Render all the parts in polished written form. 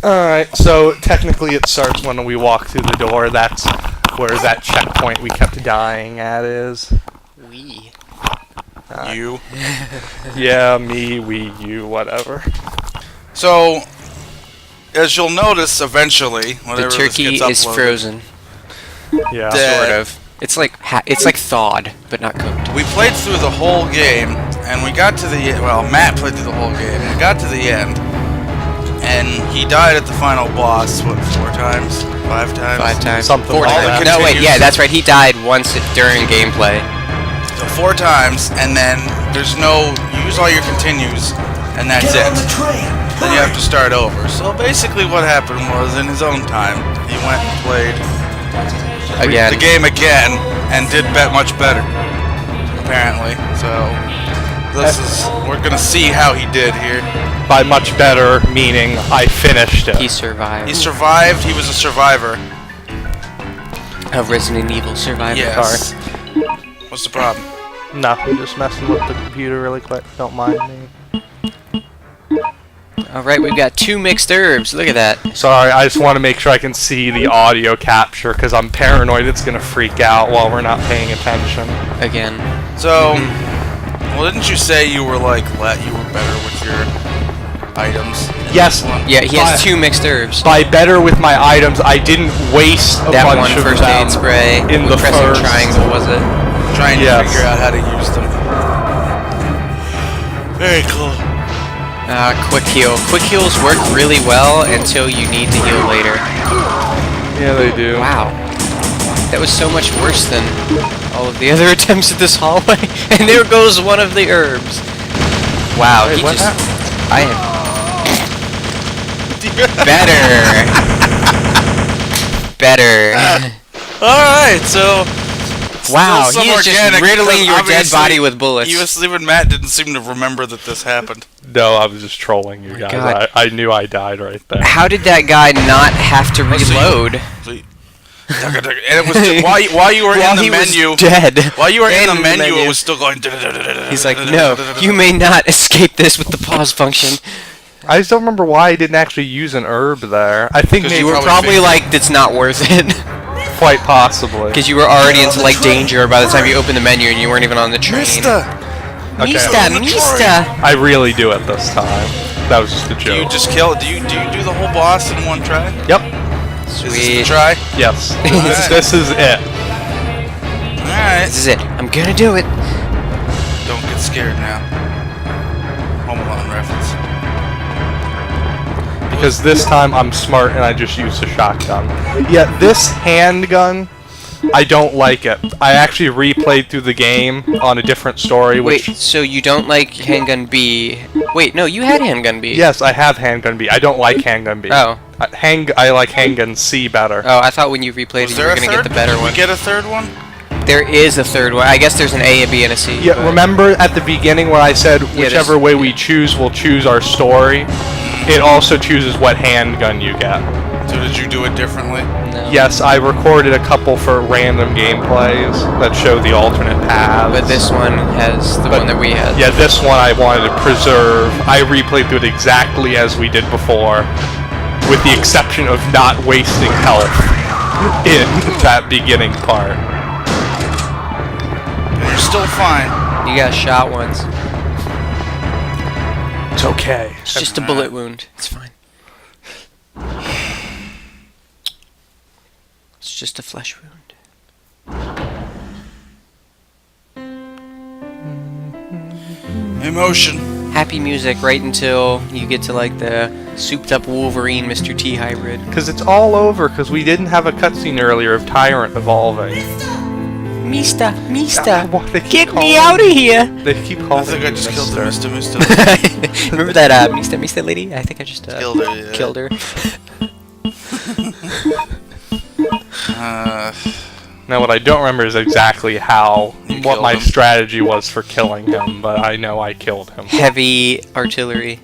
Alright, so technically it starts when we walk through the door. That's where that checkpoint we kept dying at is. We. You. Yeah, me, we, you, whatever. So, as you'll notice eventually, whenever The turkey this gets is uploaded, frozen. Yeah. Dead. Sort of. It's like thawed, but not cooked. We played through the whole game, and we got to the well, Matt played through the whole game, and we got to the end, and he died at the final boss, what, 4 times? 5 times? 5 times. Something 4 like times. that. No, wait, yeah, that's right. He died once during gameplay. So 4 times, and then there's no, you use all your continues, and that's it. Then you have to start over. So basically what happened was, in his own time, he went and played Again. the game again, and did much better, apparently. So, we're gonna see how he did here. By much better, meaning I finished it. He survived. He survived, he was a survivor. A Resident Evil survivor Yes. car. What's the problem? Nothing, just messing with the computer really quick. Don't mind me. Alright, we've got 2 mixed herbs. Look at that. Sorry, I just want to make sure I can see the audio capture because I'm paranoid it's going to freak out while we're not paying attention. Again. So, well, didn't you say you were like, you were better with your items? in Yes. this one? Yeah, he has 2 mixed herbs. By better with my items, I didn't waste a That bunch one of first them aid spray in with the pressing first. triangle, was it? Trying to Yes. figure out how to use them. Very cool. Quick heal. Quick heals work really well until you need to heal later. Yeah, they do. Wow. That was so much worse than all of the other attempts at this hallway. And there goes one of the herbs. Wow, Wait, he what just... happened? I am... Better. Alright, so... Wow, still he some is just organic, riddling because your dead obviously body with bullets. Even Matt didn't seem to remember that this happened. No, I was just trolling you guys. God. I knew I died right there. How did that guy not have to reload? And it was while you were in the he menu. was dead. While you were in And the menu, it was still going. He's like, no, you may not escape this with the pause function. I just don't remember why I didn't actually use an herb there. I think 'Cause maybe You were Probably probably like, it's not worth it. quite possibly. Because you were already into like danger by the time you opened the menu and you weren't even on the train. Okay. Mista. I really do it this time. That was just a Do you joke. just kill? Do you do the whole boss in one try? Yep. Is this the Sweet. try? Yes. Alright. This is it. Alright. This is it. I'm gonna do it. Don't get scared now. Home Alone reference. Because this time I'm smart and I just used a shotgun. Yeah, this handgun, I don't like it. I actually replayed through the game on a different story, Wait, which... so you don't like handgun B? Wait, no, you had handgun B. Yes, I have handgun B. I don't like handgun B. Oh. I like handgun C better. Oh, I thought when you replayed it, Was you there were a gonna third? get the better Did one. we get a third one? There is a third one. I guess there's an A, a B, and a C. Yeah, but- remember at the beginning when I said whichever there's- way we choose, we'll choose our story? It also chooses what handgun you get. So did you do it differently? No. Yes, I recorded a couple for random gameplays that show the alternate paths. But this one has the one that we had. Yeah, this one I wanted to preserve. I replayed through it exactly as we did before, with the exception of not wasting health in that beginning part. And you're still fine. You got shot once. It's okay. It's just a bullet wound. It's fine. It's just a flesh wound. Emotion. Happy music right until you get to like the souped up Wolverine Mr. T hybrid. Because it's all over, because we didn't have a cutscene earlier of Tyrant evolving. Mista, They keep get me calling- out of here! They keep I calling think I just killed the Mister. Mr. Remember that Mista lady? I think I just Killed her, yeah. killed her. Now, what I don't remember is exactly You what killed my him. strategy was for killing him, but I know I killed him. Heavy artillery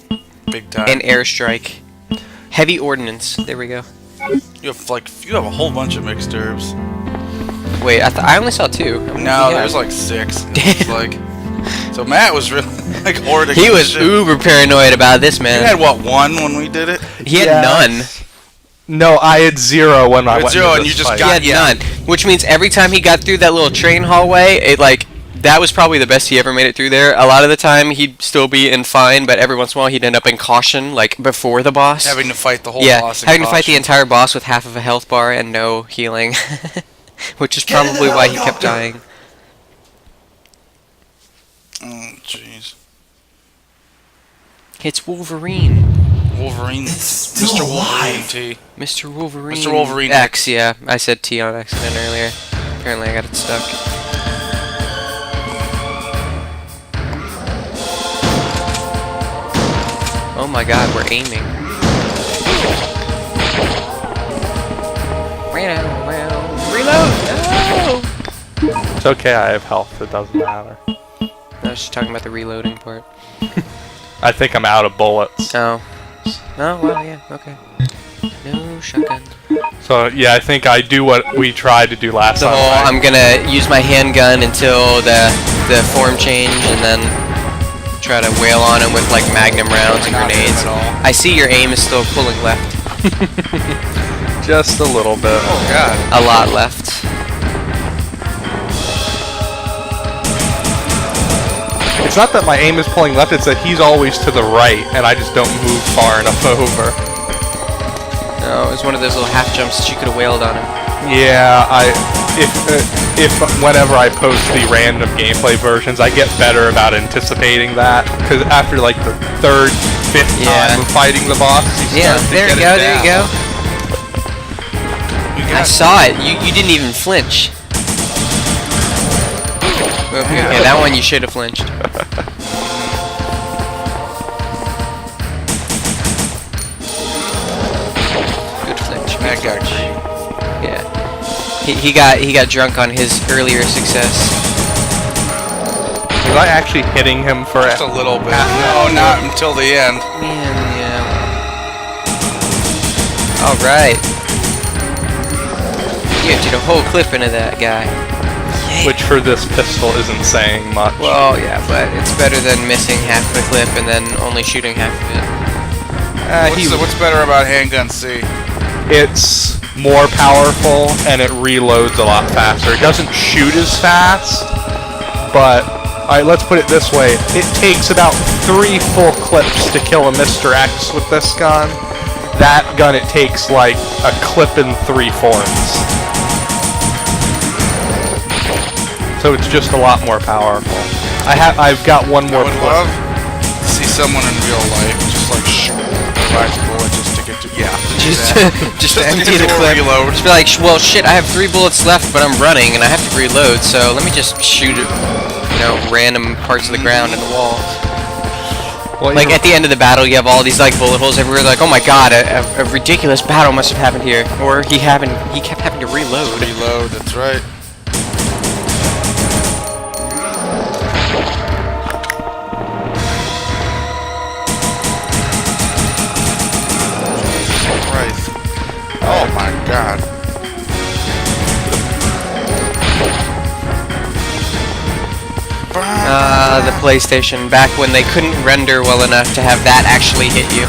Big time. and airstrike. Heavy ordnance. There we go. you have a whole bunch of mixed herbs. Wait, I only saw 2. How many No, do you there's have? like 6. It's like So Matt was really like hoarding. He was shit. uber paranoid about this, You man. had what, 1 when we did it? He had Yes. none. No, I had 0 when I had went 0 into and this you just fight. got- He had none. Which means every time he got through that little train hallway, it like that was probably the best he ever made it through there. A lot of the time he'd still be in fine, but every once in a while he'd end up in caution, like before the boss. Having to fight the whole Yeah, boss. in having to fight the caution. entire boss with half of a health bar and no healing. Which is probably why he kept dying. Oh, jeez. It's Wolverine. Wolverine. Mr. Wolverine T. Mr. Wolverine. Mr. Wolverine X, yeah. I said T on accident earlier. Apparently I got it stuck. Oh my god, we're aiming. Reload! No! It's okay, I have health. It doesn't matter. I was just talking about the reloading part. I think I'm out of bullets. Oh. Oh, well, yeah, okay. No shotgun. So yeah, I think I do what we tried to do last The time. whole, right? I'm gonna use my handgun until the form change and then try to wail on him with like magnum rounds and Not hit him grenades. at all. I see your aim is still pulling left. Just a little bit. Oh god. A lot left. It's not that my aim is pulling left, it's that he's always to the right, and I just don't move far enough over. No, it was one of those little half jumps that you could have wailed on him. Yeah, if whenever I post the random gameplay versions, I get better about anticipating that, because after like the 3rd, 5th Yeah. time of fighting the boss, you Yeah, start to there you get go, it there you go. down. I saw it. You didn't even flinch. Okay, that one you should have flinched. Good flinch. That got green. Yeah. He got drunk on his earlier success. Was I actually hitting him for Just a little bit. No, not until the end. Yeah. All right. You emptied a whole clip into that guy. which for this pistol isn't saying much. Well, yeah, but it's better than missing half the clip and then only shooting half of it. What's better about handgun C? It's more powerful and it reloads a lot faster. It doesn't shoot as fast, but alright, let's put it this way. It takes about 3 full clips to kill a Mr. X with this gun. That gun, it takes like a clip and 3/4. So it's just a lot more powerful. I've got one more I would clip. love to see someone in real life just like shoot a last bullet just to get to Just to empty do the a clip. reload. Just be like, well, shit, I have 3 bullets left, but I'm running and I have to reload, so let me just shoot it, random parts of the ground and the wall. Well, Like at the end of the battle, you have all these like bullet holes everywhere. Like, oh my god, a ridiculous battle must have happened here, or he kept having to reload. Reload, that's right. Christ. Oh my god. The PlayStation, back when they couldn't render well enough to have that actually hit you.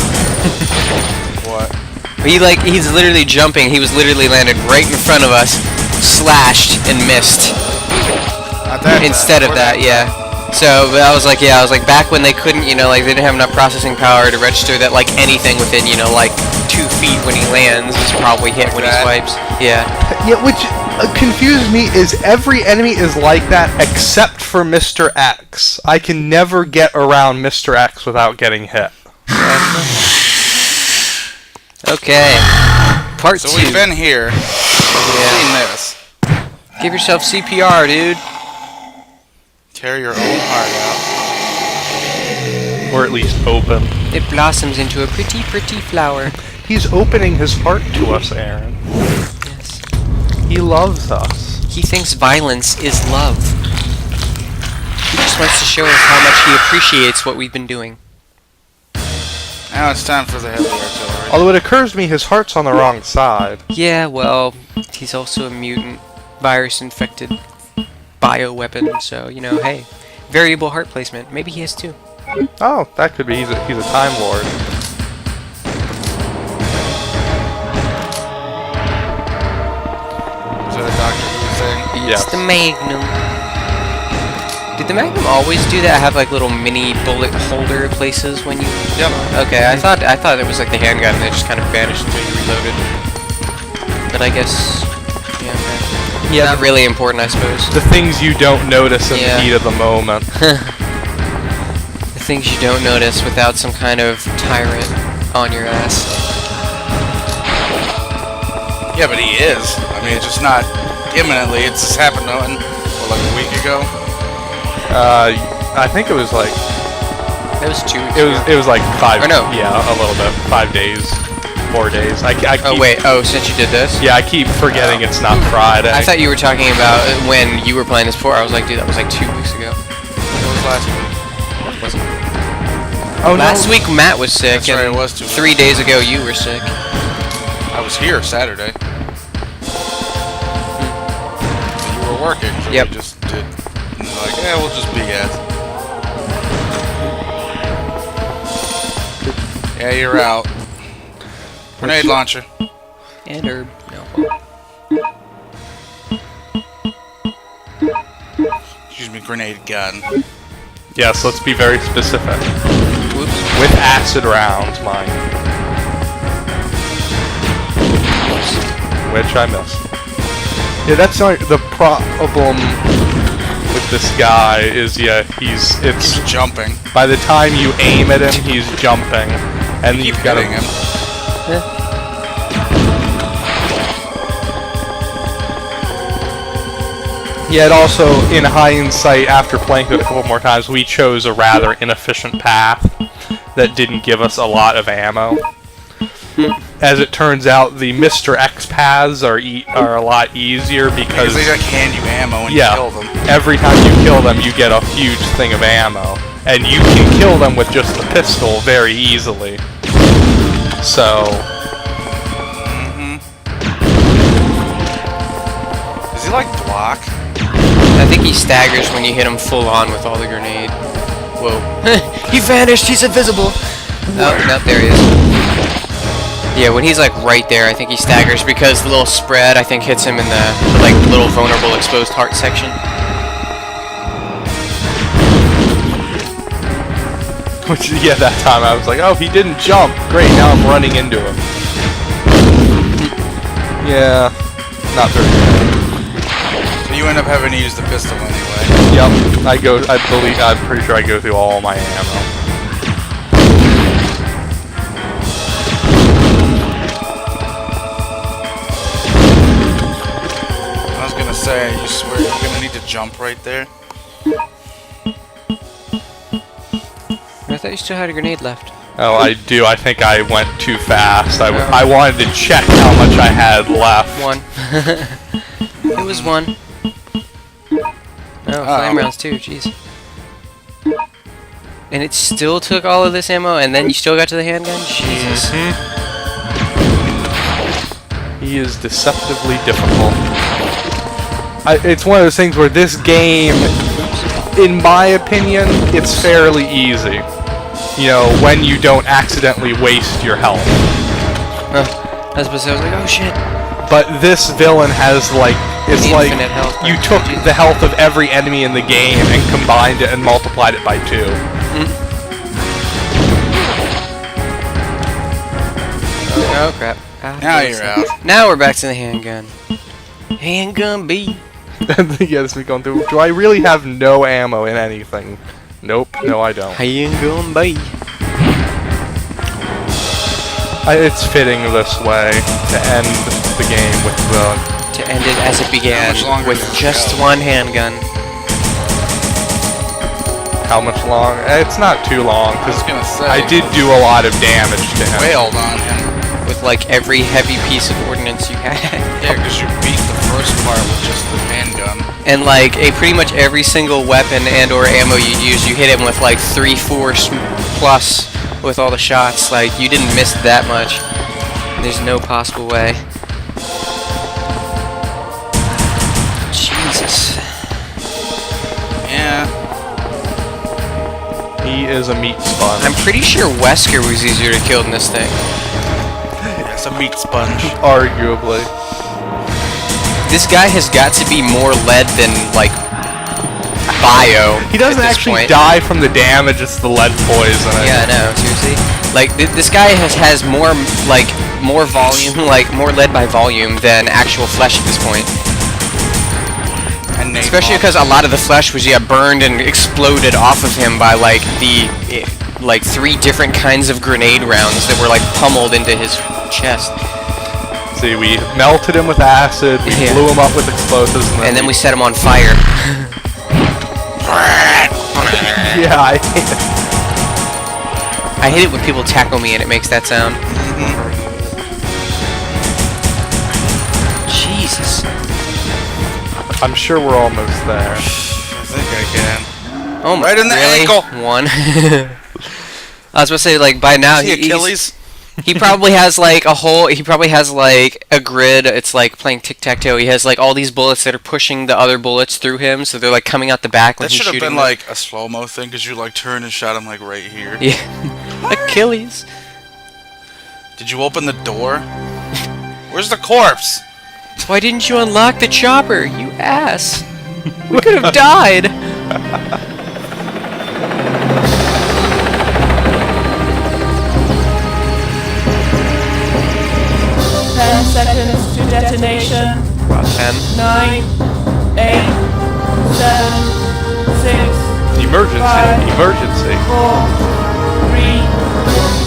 What? He's literally jumping. He was literally landed right in front of us, slashed and missed. Not that Instead time. of Or that, yeah. So but I was like, back when they couldn't, they didn't have enough processing power to register that like anything within, like 2 feet when he lands is probably hit when he that? swipes. Yeah. Yeah, which confused me is every enemy is like that except for Mr. X. I can never get around Mr. X without getting hit. Okay. Part 2. So we've been here. Seen this. Give yourself CPR, dude. Tear your own heart Or at least open. It blossoms into a pretty, pretty flower. He's opening his heart to us, Aaron. Yes. He loves us. He thinks violence is love. He just wants to show us how much he appreciates what we've been doing. out. Now it's time for the heavy artillery. Although it occurs to me his heart's on the wrong side. Yeah, well, he's also a mutant, virus-infected bioweapon, so, hey. Variable heart placement. Maybe he has 2. Oh, that could be. He's a Time Lord. Is that a Doctor Who thing? It's Yes. the Magnum. Did the Magnum always do that? Have like little mini bullet holder places when you? Yep. Okay, I thought it was like the handgun that just kind of vanished until you reloaded. But I guess, yeah, okay. Yeah, Not really important, I suppose. the things you don't notice in Yeah. the heat of the moment. The things you don't notice without some kind of tyrant on your ass. Yeah, but he is. I mean, it's just not imminently. It's just happened like a week ago. I think it was like That was 2 weeks it was like 5. Or no. Yeah, a little bit. 5 days, 4 days. I keep, Oh wait, since you did this? Yeah, I keep forgetting it's not Friday. I thought you were talking about when you were playing this before. I was like, dude, that was like 2 weeks ago. It was last week. Was it? Oh, Last no. week Matt was sick, That's right, and it was 2 weeks. 3 days ago you were sick. I was here Saturday. You were working, so Yep. you just did. Like, yeah, we'll just BS. Yeah, you're out. Grenade launcher. And herb. No. Excuse me, grenade gun. Yes, let's be very specific. Whoops. With acid rounds, mind. Which I missed. Yeah, that's not the problem with this guy is, yeah, it's Jumping. by the time you aim at him, he's jumping. And Keep you've got hitting him. Yeah, and also, in hindsight, after playing through it a couple more times, we chose a rather inefficient path that didn't give us a lot of ammo. As it turns out, the Mr. X paths are a lot easier Because because they like hand you ammo when you kill them. every time you kill them, you get a huge thing of ammo, and you can kill them with just the pistol very easily. So, Does he like block? I think he staggers when you hit him full on with all the grenade. Whoa. He vanished! He's invisible! Oh, no, there he is. Yeah, when he's like right there, I think he staggers because the little spread, I think, hits him in the like little vulnerable exposed heart section. which, yeah, that time I was like, oh, he didn't jump. Great, now I'm running into him. Yeah, not very good. So you end up having to use the pistol anyway. Yep, I'm pretty sure I go through all my ammo. I was gonna say, you swear you're gonna need to jump right there? I thought you still had a grenade left. Oh, I do. I think I went too fast. I wanted to check how much I had left. 1. It was 1. Oh, flame rounds too, jeez. And it still took all of this ammo, and then you still got to the handgun? Jesus. He is deceptively difficult. It's one of those things where this game, in my opinion, it's fairly easy. You know, when you don't accidentally waste your health. I was like, oh shit. But this villain has like, it's like Infinite health. you took the health of every enemy in the game and combined it and multiplied it by 2. Oh crap. Now you're out. Now we're back to the handgun. Handgun B. Yeah, this is going through. Do I really have no ammo in anything? Nope. No, I don't. Handgun B. It's fitting this way to end the game with the. To end it as it began, much longer with does it just go? one handgun. How much long? It's not too long, I was because gonna say. I did do a lot of damage to him. Wailed on him. With like every heavy piece of ordnance you had. Yeah, because you beat the first part with just the handgun. And like pretty much every single weapon and or ammo you use, you hit him with like 3-4 plus with all the shots. Like you didn't miss that much. There's no possible way. Jesus. Yeah. He is a meat sponge. I'm pretty sure Wesker was easier to kill than this thing. It's a meat sponge. Arguably. This guy has got to be more lead than, like, bio. He doesn't at this actually point. die from the damage, it's the lead poison. Yeah, I know, seriously. Like, this guy has more, like, more volume, like, more lead by volume than actual flesh at this point. And Especially because a lot of the flesh was, burned and exploded off of him by, like, the 3 different kinds of grenade rounds that were, like, pummeled into his chest. See, we melted him with acid, we blew him up with explosives, And then we set him on fire. Yeah, I hate it. I hate it when people tackle me and it makes that sound. Jesus. I'm sure we're almost there. I think I can. Oh my, Right in the really? ankle. 1. I was about to say, like, by now See Achilles? he probably has like a grid. It's like playing tic-tac-toe. He has like all these bullets that are pushing the other bullets through him, so they're like coming out the back when That he's should have shooting been them. like a slow-mo thing, because you like turned and shot him like right here. Yeah. Achilles. Did you open the door? Where's the corpse? Why didn't you unlock the chopper, you ass? We could have died. 10 seconds to detonation. About 10. 9, 8, 7, 6, Emergency, 5, emergency. 4, 3,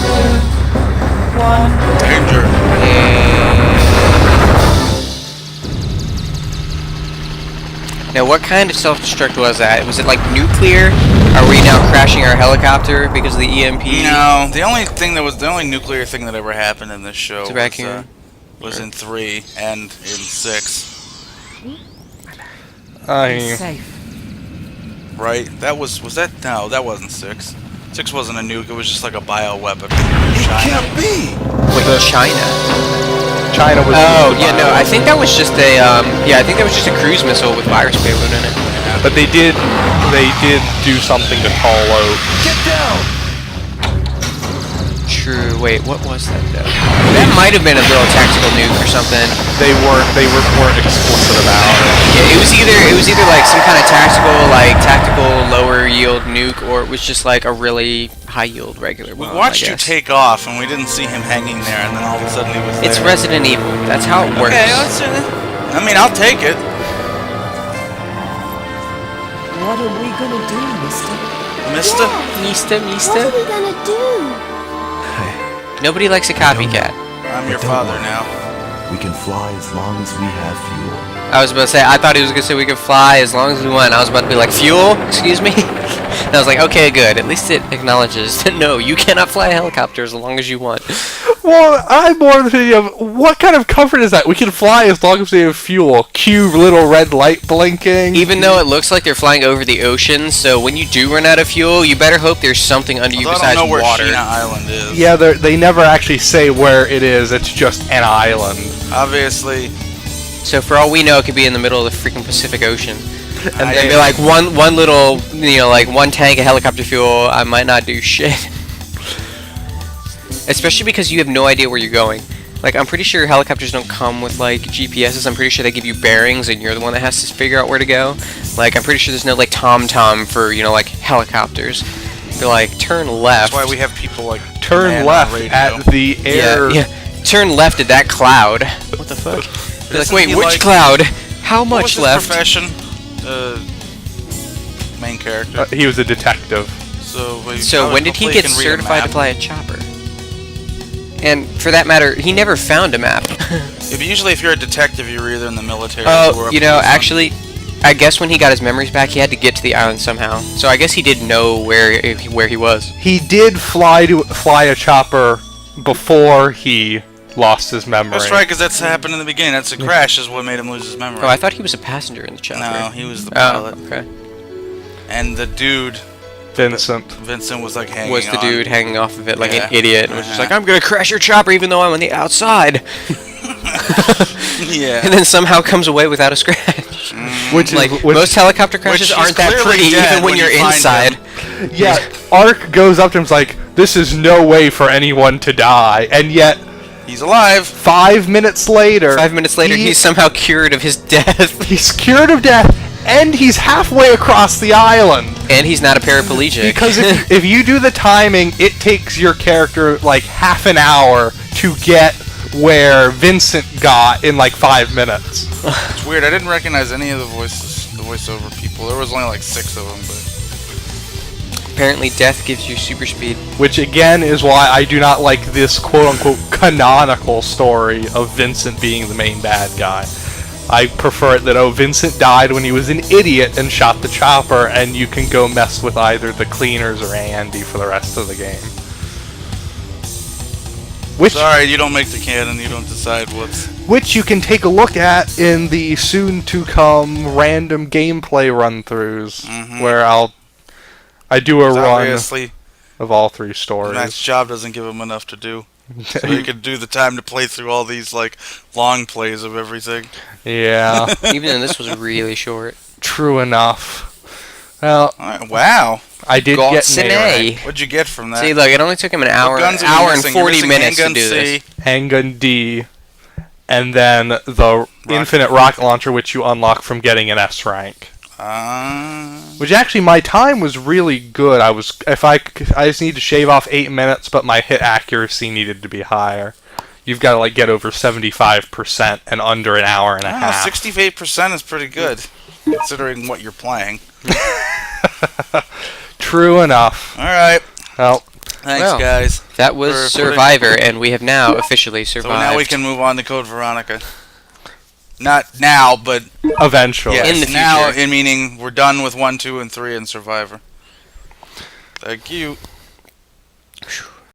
2, 1. Danger. Now, what kind of self-destruct was that? Was it like nuclear? Are we now crashing our helicopter because of the EMP? No, the only nuclear thing that ever happened in this show It's a raccoon. was in 3 and in 6. Right? That was that? No, that wasn't 6. 6 wasn't a nuke. It was just like a bioweapon. China. Wait, China? China was. Oh, yeah, no, I think that was just a, I think that was just a cruise missile with virus payload in it. But they did do something to call out. Get down! True. Wait, what was that though? That might have been a little tactical nuke or something. They weren't explicit about it. Yeah, it was either like some kind of tactical lower yield nuke, or it was just like a really high yield regular We bomb, watched I you guess. take off, and we didn't see him hanging there, and then all of a sudden he was there. It's Resident Evil. That's how it works. Okay, I mean, I'll take it. What are we gonna do, mister? Mister? Mister. What are we gonna do? Nobody likes a copycat. I'm your Don't father worry. now. We can fly as long as we have fuel. I was about to say, I thought he was going to say we could fly as long as we want. I was about to be like, fuel? Excuse me? And I was like, okay, good. At least it acknowledges that no, you cannot fly a helicopter as long as you want. Well, I'm more thinking of what kind of comfort is that? We can fly as long as we have fuel. Cue little red light blinking. Even though it looks like they're flying over the ocean, so when you do run out of fuel, you better hope there's something under you Although besides I don't know where water. Sheena Island is. Yeah, they never actually say where it is. It's just an island. Obviously. So for all we know, it could be in the middle of the freaking Pacific Ocean. And I- then be like one little, like one tank of helicopter fuel, I might not do shit. Especially because you have no idea where you're going. Like, I'm pretty sure helicopters don't come with, like, GPSs. I'm pretty sure they give you bearings, and you're the one that has to figure out where to go. Like, I'm pretty sure there's no, like, TomTom for, like, helicopters. They're like, turn left. That's why we have people like Turn command left on radio. at the air. Yeah. Turn left at that cloud. What the fuck? They're like, Isn't wait, he which like- cloud? How What was much his left? profession? Main character. He was a detective. So when did he get certified to fly a chopper? And for that matter, he never found a map. Usually, if you're a detective, you're either in the military. or a Oh, policeman. actually, I guess when he got his memories back, he had to get to the island somehow. So I guess he did know where he was. He did fly a chopper before he lost his memory. That's right, because that's happened in the beginning. That's a crash is what made him lose his memory. Oh, I thought he was a passenger in the chopper. No, he was the Oh, pilot. okay. And the dude, Vincent. Vincent, was like hanging Was the on. dude hanging off of it like Yeah. an idiot and was just Uh-huh. like, I'm gonna crash your chopper even though I'm on the outside. Yeah. And then somehow comes away without a scratch. Which Like, is most helicopter crashes he's aren't that clearly pretty dead even when when you're you find inside. him. Yet Ark goes up to him and is like, this is no way for anyone to die. And yet, He's alive. 5 minutes later... 5 minutes later, he's somehow cured of his death. He's cured of death, and he's halfway across the island. And he's not a paraplegic. Because if you do the timing, it takes your character like half an hour to get where Vincent got in like 5 minutes. It's weird. I didn't recognize any of the voiceover people. There was only like 6 of them, but Apparently death gives you super speed. Which again is why I do not like this quote-unquote canonical story of Vincent being the main bad guy. I prefer it that, oh, Vincent died when he was an idiot and shot the chopper, and you can go mess with either the cleaners or Andy for the rest of the game. sorry, you don't make the canon. You don't decide what's... Which you can take a look at in the soon-to-come random gameplay run-throughs, where I do a run Obviously, of all 3 stories. Matt's job doesn't give him enough to do. So he could do the time to play through all these, like, long plays of everything. Yeah. Even though this was really short. True enough. Well, Alright, wow. I did get an A Godsnay. rank. What'd you get from that? See, look, it only took him an hour, What guns are we and missing? You're 40 missing minutes to handgun do this. C. Handgun D, and then the infinite rocket launcher, which you unlock from getting an S rank. Which actually, my time was really good. I just need to shave off 8 minutes, but my hit accuracy needed to be higher. You've got to like get over 75% and under an hour and a half. 68% is pretty good, considering what you're playing. True enough. Alright. Well, Thanks, Well, guys. That was For Survivor, and we have now officially So survived. now we can move on to Code Veronica. Not now, but eventually. yes, In the now, future. meaning we're done with 1, 2, and 3 in Survivor. Thank you.